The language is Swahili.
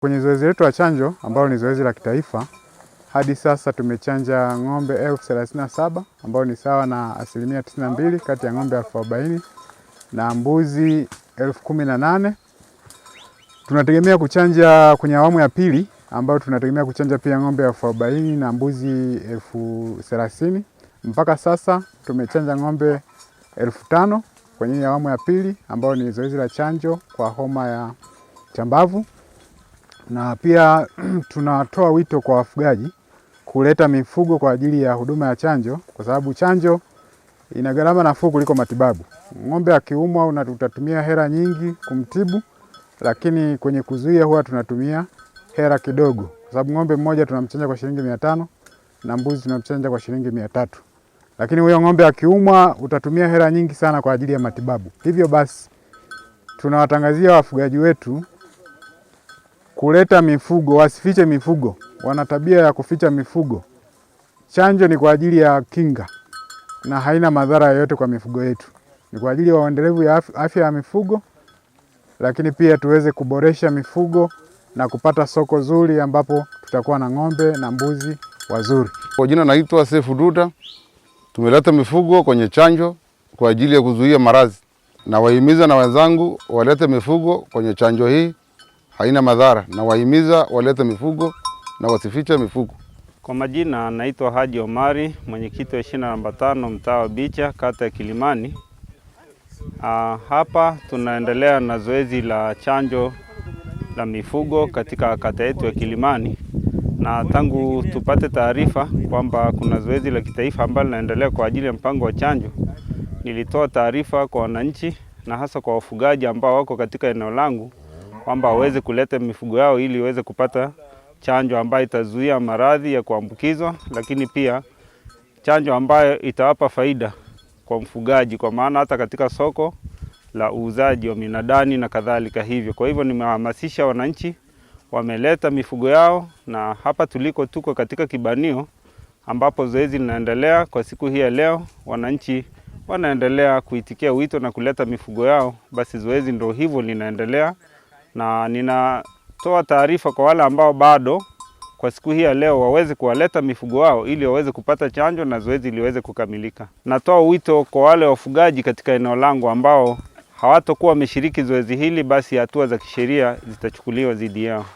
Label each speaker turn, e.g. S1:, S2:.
S1: Kwenye zoezi letu la chanjo ambalo ni zoezi la kitaifa, hadi sasa tumechanja ng'ombe 37,000 ambao ni sawa na 92% kati ya ng'ombe 40,000 na mbuzi 18,000. Tunategemea kuchanja kwenye awamu ya pili ambao tunategemea kuchanja pia ng'ombe 40,000 na mbuzi 30,000. Mpaka sasa tumechanja ng'ombe 5,000 kwenye awamu ya pili ambao ni zoezi la chanjo kwa homa ya chambavu. Na pia tunatoa wito kwa wafugaji kuleta mifugo kwa ajili ya huduma ya chanjo, kwa sababu chanjo ina gharama nafuu kuliko matibabu. Ng'ombe akiumwa utatumia hela nyingi kumtibu, lakini kwenye kuzuia huwa tunatumia hela kidogo, kwa sababu ng'ombe mmoja tunamchanja kwa shilingi 500 na mbuzi tunamchanja kwa shilingi 300. Lakini huyo ng'ombe akiumwa utatumia hela nyingi sana kwa ajili ya matibabu. Hivyo basi tunawatangazia wafugaji wetu kuleta mifugo, wasifiche mifugo. Wana tabia ya kuficha mifugo. Chanjo ni kwa ajili ya kinga na haina madhara yoyote kwa mifugo yetu. Ni kwa ajili ya uendelevu ya afya ya mifugo, lakini pia tuweze kuboresha mifugo na kupata soko zuri ambapo tutakuwa na ng'ombe na mbuzi wazuri.
S2: Kwa jina naitwa Sefu Duta. Tumeleta mifugo kwenye chanjo kwa ajili ya kuzuia maradhi. Na wahimiza na wenzangu walete mifugo kwenye chanjo hii, haina madhara, na wahimiza walete mifugo na wasifiche mifugo.
S3: Kwa majina naitwa Haji Omari, mwenyekiti wa shina namba 5 mtaa wa Bicha, kata ya Kilimani. Hapa tunaendelea na zoezi la chanjo la mifugo katika kata yetu ya Kilimani, na tangu tupate taarifa kwamba kuna zoezi la kitaifa ambalo linaendelea kwa ajili ya mpango wa chanjo, nilitoa taarifa kwa wananchi na hasa kwa wafugaji ambao wako katika eneo langu kwamba waweze kuleta mifugo yao ili waweze kupata chanjo ambayo itazuia maradhi ya kuambukizwa, lakini pia chanjo ambayo itawapa faida kwa mfugaji, kwa maana hata katika soko la uuzaji wa minadani na kadhalika hivyo. Kwa hivyo nimehamasisha wananchi wameleta mifugo yao, na hapa tuko katika kibanio ambapo zoezi linaendelea kwa siku hii ya leo. Wananchi wanaendelea kuitikia wito na kuleta mifugo yao, basi zoezi ndio hivyo linaendelea, na ninatoa taarifa kwa wale ambao bado kwa siku hii ya leo waweze kuwaleta mifugo wao ili waweze kupata chanjo na zoezi liweze kukamilika. Natoa wito kwa wale wafugaji katika eneo langu ambao hawatakuwa wameshiriki zoezi hili, basi hatua za kisheria zitachukuliwa dhidi yao.